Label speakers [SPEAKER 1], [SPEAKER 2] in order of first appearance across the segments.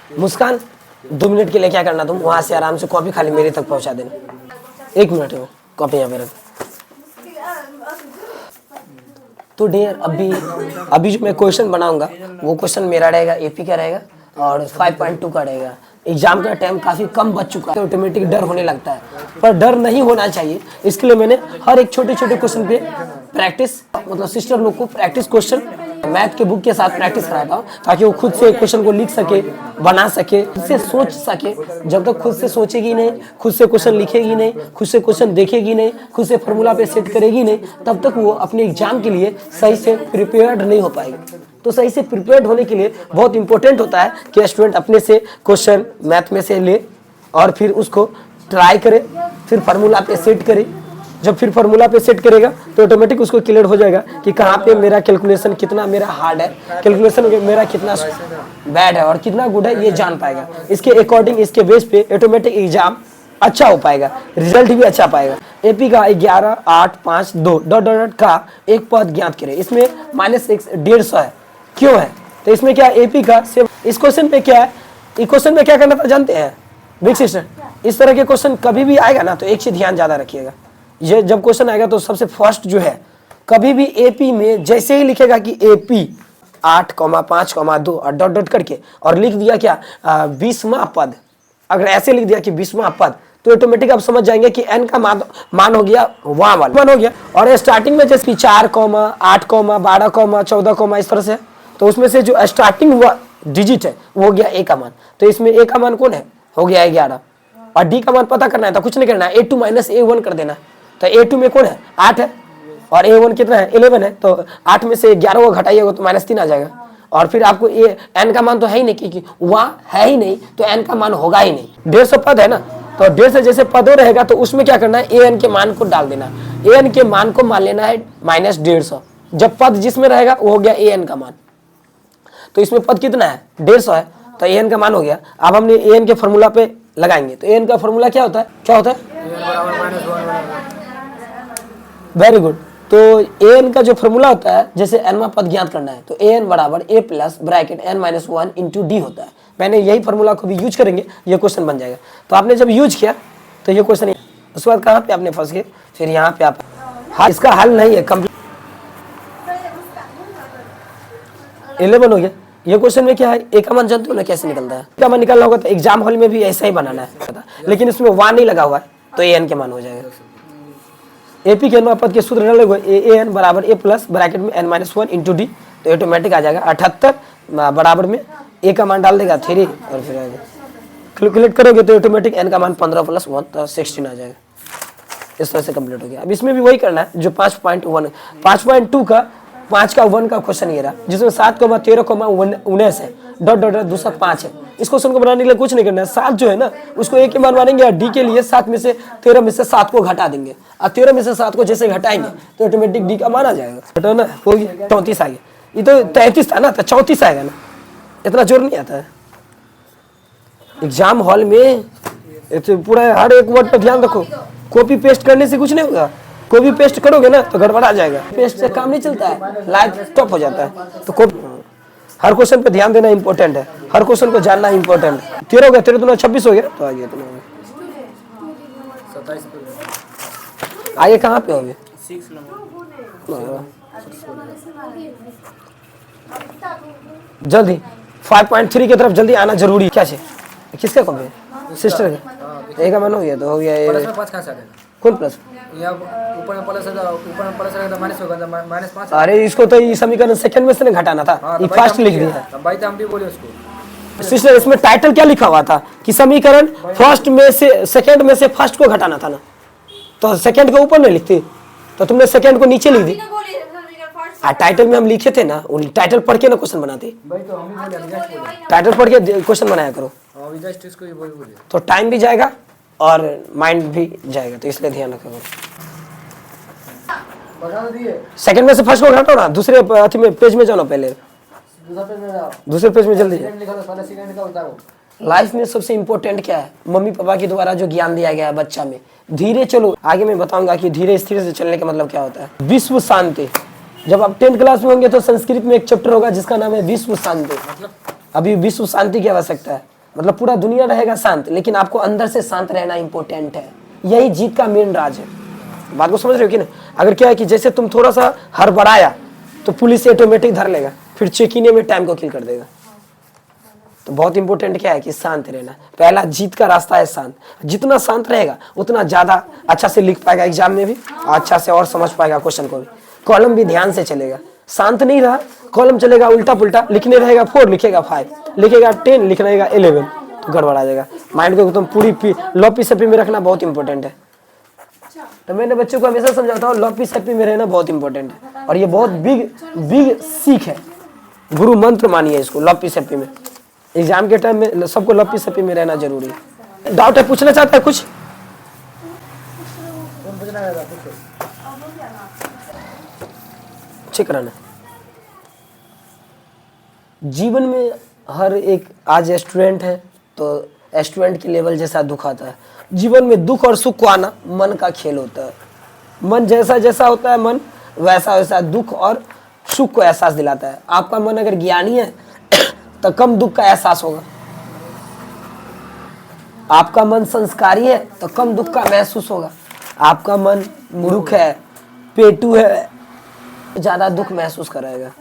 [SPEAKER 1] मुस्कान 2 minute के लिए क्या करना, तुम वहां से आराम से कॉपी खाली मेरे तक पहुंचा देना। 1 मिनट में कॉपी यहाँ पे रख। तो डियर अभी जो मैं क्वेश्चन बनाऊंगा वो क्वेश्चन मेरा रहेगा, एपी का रहेगा और 5.2 का रहेगा। एग्जाम का टाइम काफ़ी कम बच चुका है, ऑटोमेटिक डर होने लगता है, पर डर नहीं होना चाहिए। इसके लिए मैंने हर एक छोटे छोटे क्वेश्चन पे प्रैक्टिस, मतलब सिस्टर लोग को प्रैक्टिस क्वेश्चन मैथ के बुक के साथ प्रैक्टिस कराता हूँ, ताकि वो खुद से क्वेश्चन को लिख सके, बना सके, खुद से सोच सके। जब तक खुद से सोचेगी नहीं, खुद से क्वेश्चन लिखेगी नहीं, खुद से क्वेश्चन देखेगी नहीं, खुद से फॉर्मूला पे सेट करेगी नहीं, तब तक वो अपने एग्जाम के लिए सही से प्रिपेयर्ड नहीं हो पाएगी। तो सही से प्रिपेयर्ड होने के लिए बहुत इंपॉर्टेंट होता है कि स्टूडेंट अपने से क्वेश्चन मैथ में से ले और फिर उसको ट्राई करे, फिर फार्मूला पे सेट करे। जब फिर फार्मूला पे सेट करेगा तो ऑटोमेटिक उसको क्लियर हो जाएगा कि कहाँ पे मेरा कैलकुलेशन कितना मेरा हार्ड है, कैलकुलेशन मेरा कितना बैड है और कितना गुड है, ये जान पाएगा। इसके अकॉर्डिंग, इसके बेस पे ऑटोमेटिक एग्जाम अच्छा हो पाएगा, रिजल्ट भी अच्छा पाएगा। एपी का 11, 8, 5, 2 डॉट डॉट का एक पद ज्ञात करें। इसमें -x 150 है, क्यों है? तो इसमें क्या एपी का इस क्वेश्चन पे क्या है, इस क्वेश्चन में क्या करना था जानते हैं बिग सिस्टर? इस तरह के क्वेश्चन कभी भी आएगा ना तो एक से ध्यान ज्यादा रखिएगा। ये जब क्वेश्चन आएगा तो सबसे फर्स्ट जो है, कभी भी एपी में जैसे ही लिखेगा कि एपी 8, 5, 2 और डॉट डॉट करके और लिख दिया क्या 20वां पद, अगर ऐसे लिख दिया कि 20वां पद, तो ऑटोमेटिक आप समझ जाएंगे कि n का मान हो गया वहां वाला मान हो गया। और स्टार्टिंग में जैसे 4, 8, 12, 14, इस तरह से, तो उसमें से जो स्टार्टिंग हुआ डिजिट है वो हो गया a का मान। तो इसमें a का मान कौन है, हो गया 11, और d का मान पता करना है तो कुछ नहीं करना है, a2 - a1 कर देना। तो a2 में कौन है, 8 है, और a1 कितना है, 11 है। तो 8 में से 11 को घटाइएगा तो -3 आ जाएगा। और फिर आपको ये n का मान तो है ही नहीं, क्योंकि वहाँ है ही नहीं, तो n का मान होगा ही नहीं। 150 पद है ना, तो 150 जैसे पदों रहेगा तो उसमें क्या करना है, an के मान को डाल देना। an के मान को मान लेना है -150। जब पद जिसमें रहेगा वो हो गया an का मान। तो इसमें पद कितना है, 150 है, तो an का मान हो गया। अब हमने an के फॉर्मूला पे लगाएंगे, तो an का फॉर्मूला क्या होता है, क्या होता है? Very good. तो an का जो फॉर्मूला होता है, जैसे nवां पद ज्ञात करना है तो an बराबर a plus bracket n - 1 into D होता है। मैंने यही फॉर्मूला को भी यूज करेंगे, ये क्वेश्चन बन जाएगा। तो आपने जब यूज किया तो ये क्वेश्चन, उसके बाद कहाँ पे आपने फंस गए, फिर यहाँ पे आप इसका हल नहीं है, कंप्लीट 11 हो गया। ये क्वेश्चन में क्या है, ए का मान जानते हो ना कैसे निकलता है? का मान निकालना होगा तो एग्जाम हॉल में भी ऐसा ही बनाना है, लेकिन इसमें 1 नहीं लगा हुआ है तो an के मान हो जाएगा। एपी के n पद के सूत्र डाले हुए an बराबर a प्लस ब्रैकेट में n - 1 इंटू डी, तो ऑटोमेटिक आ जाएगा 78 बराबर में a का मान डाल देगा 3 और फिर आएगा कैलकुलेट करोगे तो ऑटोमेटिक n का मान 15 + 1 तो 16 आ जाएगा। इस तरह से कंप्लीट हो गया। अब इसमें भी वही करना है जो 5.1 5.2 का 5 का 1 का क्वेश्चन ये रहा, जिसमें 7, 13, 19 है, डॉट डॉट दूसरा 5 है। इस क्वेश्चन को बनाने के लिए कुछ नहीं करना है, 7 जो है ना उसको एक ही मान मानेंगे, और डी के लिए 7 में से 13 में से 7 को घटा देंगे, और 13 में से 7 को जैसे घटाएंगे तो ऑटोमेटिक डी का मान आ जाएगा। घटाओ ना, हो गया 34 आ गया। ये तो 33 था ना, तो 34 आएगा ना, इतना जोर नहीं आता है। एग्जाम हॉल में पूरा हर एक वर्ड पर ध्यान रखो, कॉपी पेस्ट करने से कुछ नहीं होगा। कॉपी पेस्ट करोगे ना तो गड़बड़ा जाएगा, पेस्ट से काम नहीं चलता है, लाइफ स्टॉप हो जाता है। तो हर क्वेश्चन पे ध्यान देना इंपॉर्टेंट है, हर क्वेश्चन को जानना इंपॉर्टेंट है। 13 हो गया, 13 दूना 26 हो गया, तो आ गया तुम्हारा। आगे कहाँ पे हो गए, जल्दी 5.3 की तरफ जल्दी आना जरूरी है। क्या चाहिए, किसका कॉपी है, सिस्टर का? एक का मन हो गया तो हो गया। कौन प्लस, ऊपर में प्लस रहेगा तो माइनस होगा, -5। अरे इसको तो ये समीकरण सेकंड में से नहीं घटाना था, ये फर्स्ट लिख दिया भाई, तो हम भी बोले उसको। सिस्टर इसमें टाइटल क्या लिखा हुआ था कि समीकरण फर्स्ट में से सेकंड में से फर्स्ट को घटाना था ना, तो सेकंड के ऊपर नहीं लिखते, तो तुमने सेकंड को नीचे लिख दी। टाइटल में हम लिखे थे ना, टाइटल पढ़ के ना क्वेश्चन बनाते, टाइटल पढ़ के क्वेश्चन बनाया करो, तो टाइम भी जाएगा और माइंड भी जाएगा, तो इसलिए ध्यान रखा करो। सेकंड में से फर्स्ट को घटाओ ना, दूसरे अथी में पेज में जाओ ना, पहले दूसरे पेज में जल्दी। लाइफ में सबसे इंपॉर्टेंट क्या है, मम्मी पापा के द्वारा जो ज्ञान दिया गया है बच्चा में, धीरे चलो। आगे मैं बताऊंगा कि धीरे स्थिर से चलने का मतलब क्या होता है। विश्व शांति, जब आप 10th क्लास में होंगे तो संस्कृत में एक चैप्टर होगा जिसका नाम है विश्व शांति। अभी विश्व शांति की आवश्यकता है, मतलब पूरा दुनिया रहेगा शांत, लेकिन आपको अंदर से शांत रहना इंपॉर्टेंट है। यही जीत का मेन राज है। बात को समझ रहे हो कि नहीं? अगर क्या है कि जैसे तुम थोड़ा सा हड़बड़ाया तो पुलिस ऑटोमेटिक धर लेगा, फिर चेकिंग में टाइम को किल कर देगा। तो बहुत इंपॉर्टेंट क्या है कि शांत रहना। पहला जीत का रास्ता है शांत। जितना शांत रहेगा उतना ज्यादा अच्छा से लिख पाएगा एग्जाम में भी, अच्छा से और समझ पाएगा क्वेश्चन को भी। कॉलम भी ध्यान से चलेगा। शांत नहीं रहा, कॉलम चलेगा उल्टा पुल्टा, लिखने रहेगा 4 लिखेगा 5, लिखेगा 10 लिखने रहेगा 11, तो गड़बड़ा जाएगा। माइंड को एकदम पूरी लॉपी सपी में रखना बहुत इंपॉर्टेंट है। तो मैंने बच्चों को हमेशा समझाता हूँ लॉपी सपी में रहना बहुत इंपॉर्टेंट है, और ये बहुत बिग सीख है। गुरु मंत्र मानिए इसको, लॉपी सपी में। एग्जाम के टाइम में सबको लॉपी सपी में रहना जरूरी है। डाउट है, पूछना चाहता है कुछ? चेक कराना। जीवन में हर एक, आज स्टूडेंट है तो स्टूडेंट के लेवल जैसा दुख आता है। जीवन में दुख और सुख को आना मन का खेल होता है। मन जैसा जैसा होता है, मन वैसा वैसा दुख और सुख को एहसास दिलाता है। आपका मन अगर ज्ञानी है तो कम दुख का एहसास होगा। आपका मन संस्कारी है तो कम दुख का महसूस होगा। आपका मन मूर्ख है, पेटू है, ज्यादा दुख महसूस कराएगा।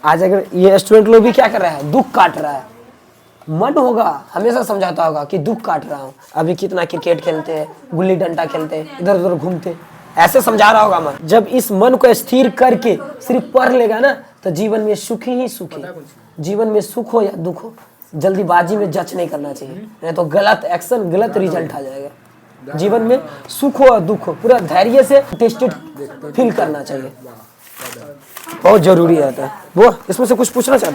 [SPEAKER 1] आज अगर ये स्टूडेंट लोग भी क्या कर रहा है, दुख काट रहा है, मन होगा हमेशा समझाता होगा कि दुख काट रहा हूँ। अभी कितना क्रिकेट खेलते हैं, गुल्ली डंडा खेलते हैं, इधर उधर घूमते, ऐसे समझा रहा होगा मन। जब इस मन को स्थिर करके सिर्फ पढ़ लेगा ना, तो जीवन में सुखी ही सुखी। जीवन में सुख हो या दुख हो, जल्दीबाजी में जज नहीं करना चाहिए, नहीं तो गलत एक्शन गलत रिजल्ट आ जाएगा। जीवन में सुख हो या दुख हो, पूरा धैर्य से टेस्टेड फील करना चाहिए, बहुत जरूरी रहता है। वो इसमें से कुछ पूछना चाहते